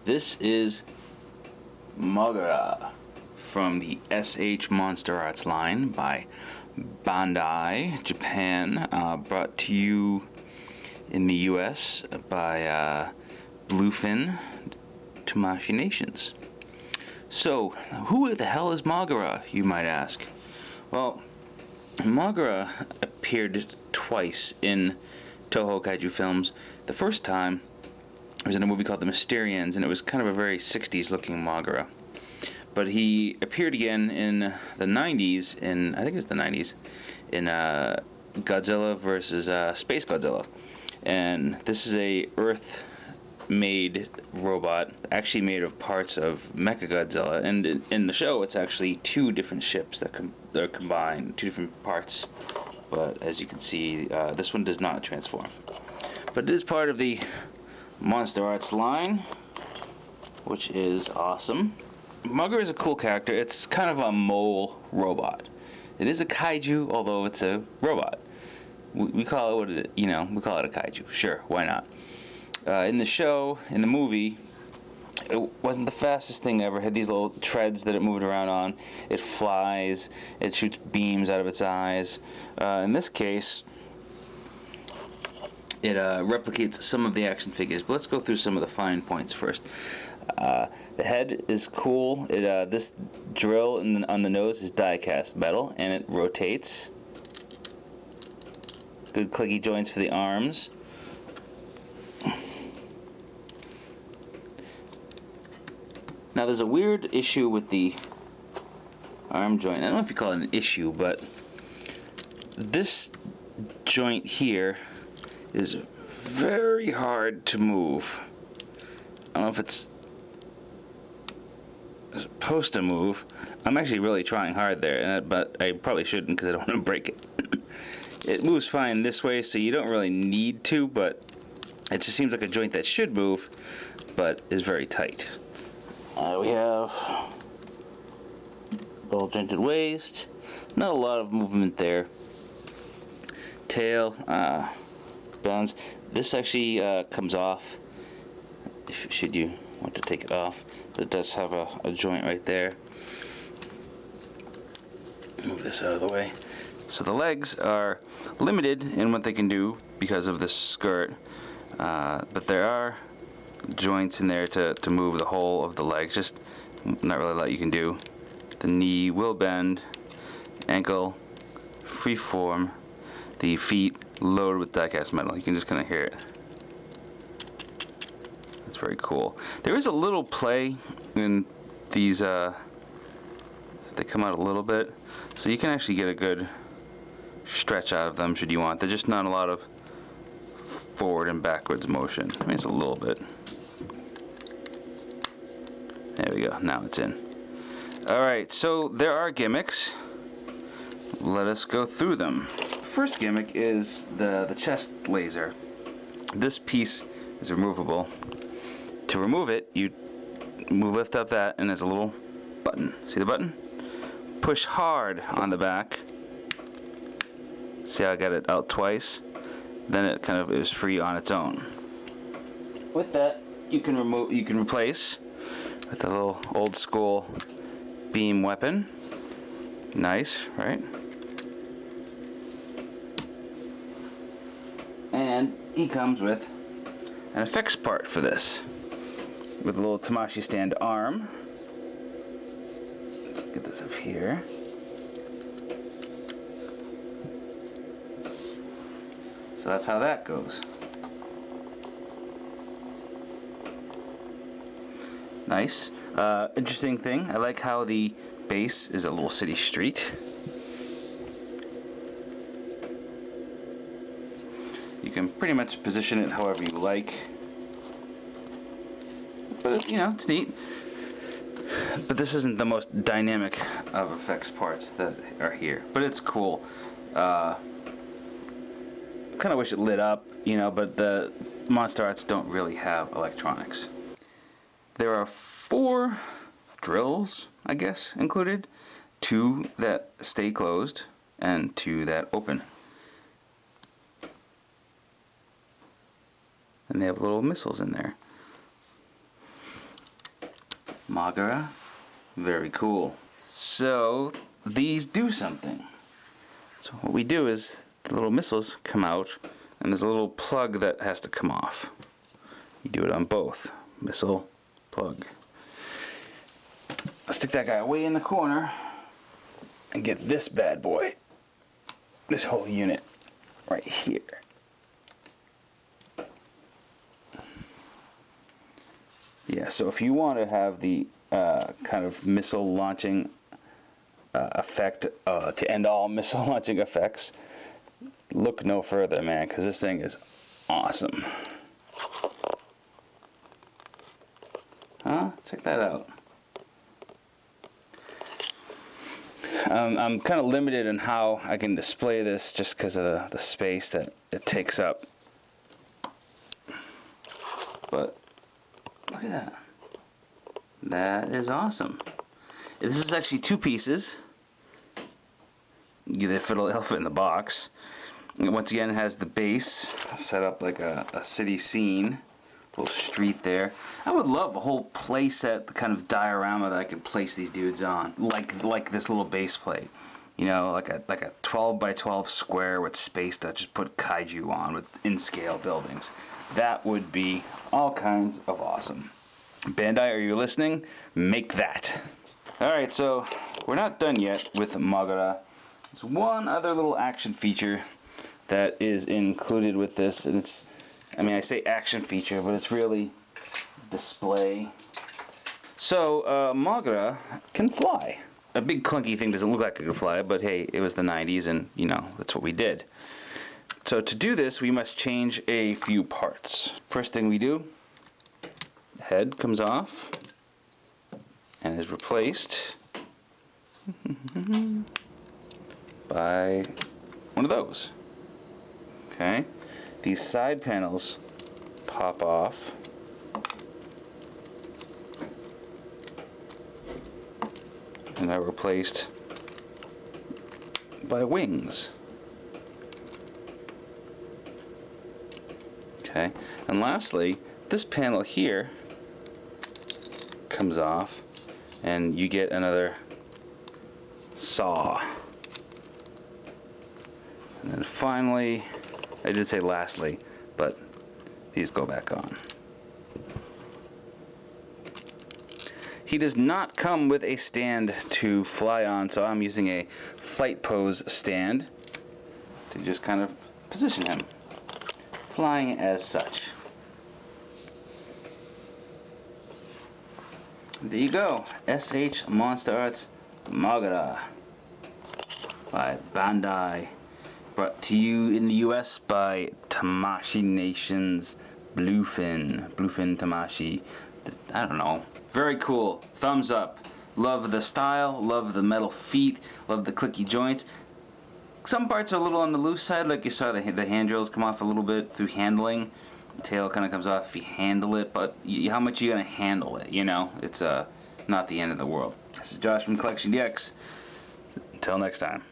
This is Moguera from the SH MonsterArts line by Bandai Japan, brought to you in the US by Bluefin Tamashii Nations. So, who the hell is Moguera, you might ask? Well, Moguera appeared twice in Toho Kaiju films. The first time was in a movie called The Mysterians, and it was kind of a very 60s looking Moguera. But he appeared again in the 90s, I think it was the 90s, in Godzilla vs. Space Godzilla. And this is a Earth-made robot, actually made of parts of Mechagodzilla. And in the show, it's actually two different ships that are combined, two different parts. But as you can see, this one does not transform. But it is part of the MonsterArts line, which is awesome. Moguera is a cool character. It's kind of a mole robot. It is a kaiju, although it's a robot. We call it what it, we call it a kaiju. Sure, why not? In the show, in the movie, it wasn't the fastest thing ever. It had these little treads that it moved around on. It flies. It shoots beams out of its eyes. In this case, it replicates some of the action figures, but let's go through some of the fine points first. The head is cool. This drill on the nose is die-cast metal, and it rotates. Good clicky joints for the arms. Now there's a weird issue with the arm joint. I don't know if you call it an issue, but this joint here is very hard to move. I don't know if it's supposed to move. I'm actually really trying hard there, but I probably shouldn't because I don't want to break it. It moves fine this way, so you don't really need to, but it just seems like a joint that should move, but is very tight. We have ball jointed waist, not a lot of movement there. Tail, bounds. This actually comes off should you want to take it off, but it does have a joint right there. Move this out of the way. So the legs are limited in what they can do because of this skirt, but there are joints in there to move the whole of the legs, just not really a lot you can do. The knee will bend, ankle free form, the feet loaded with die-cast metal. You can just kind of hear it. That's very cool. There is a little play in these, they come out a little bit, so you can actually get a good stretch out of them should you want. They're just not a lot of forward and backwards motion. I mean, it's a little bit. There we go, now it's in. Alright, so there are gimmicks. Let us go through them. First gimmick is the chest laser. This piece is removable. To remove it, you lift up that, and there's a little button. See the button? Push hard on the back. See how I got it out twice? Then it kind of is free on its own. With that, you can replace with a little old school beam weapon. Nice, right? And he comes with an effects part for this, with a little Tamashii stand arm. Get this up here. So that's how that goes. Nice. Interesting thing, I like how the base is a little city street. You can pretty much position it however you like. But, it's neat. But this isn't the most dynamic of effects parts that are here. But it's cool. Kind of wish it lit up, but the MonsterArts don't really have electronics. There are 4 drills, I guess, included. 2 that stay closed and 2 that open. And they have little missiles in there. Moguera. Very cool. So these do something. So what we do is the little missiles come out, and there's a little plug that has to come off. You do it on both. Missile, plug. I'll stick that guy way in the corner and get this bad boy, this whole unit right here. Yeah, so if you want to have the kind of missile launching effect to end all missile launching effects, look no further, man, because this thing is awesome. Huh? Check that out. I'm kind of limited in how I can display this just because of the space that it takes up. But look at that. That is awesome. This is actually two pieces. You fit an elephant in the box. And once again, it has the base set up like a city scene. Little street there. I would love a whole play set, the kind of diorama that I could place these dudes on, like this little base plate. You know, like a 12 by 12 square with space to just put kaiju on with in-scale buildings. That would be all kinds of awesome. Bandai, are you listening? Make that. Alright, so we're not done yet with Moguera. There's one other little action feature that is included with this, and it's, I mean, I say action feature, but it's really display. So, Moguera can fly. A big clunky thing doesn't look like it can fly, but hey, it was the 90s, and you know, that's what we did. So to do this, we must change a few parts. First thing we do, the head comes off and is replaced by one of those. Okay? These side panels pop off. And are replaced by wings. Okay, and lastly, this panel here comes off and you get another saw. And then finally, I did say lastly, but these go back on. He does not come with a stand to fly on, so I'm using a flight pose stand to just kind of position him, flying as such. There you go, S.H. MonsterArts Moguera by Bandai. Brought to you in the US by Tamashii Nation's Bluefin Tamashii. I don't know. Very cool. Thumbs up. Love the style, love the metal feet, love the clicky joints. Some parts are a little on the loose side, like you saw the handrails come off a little bit through handling. The tail kind of comes off if you handle it, but how much are you going to handle it, you know? It's not the end of the world. This is Josh from CollectionDX. Until next time.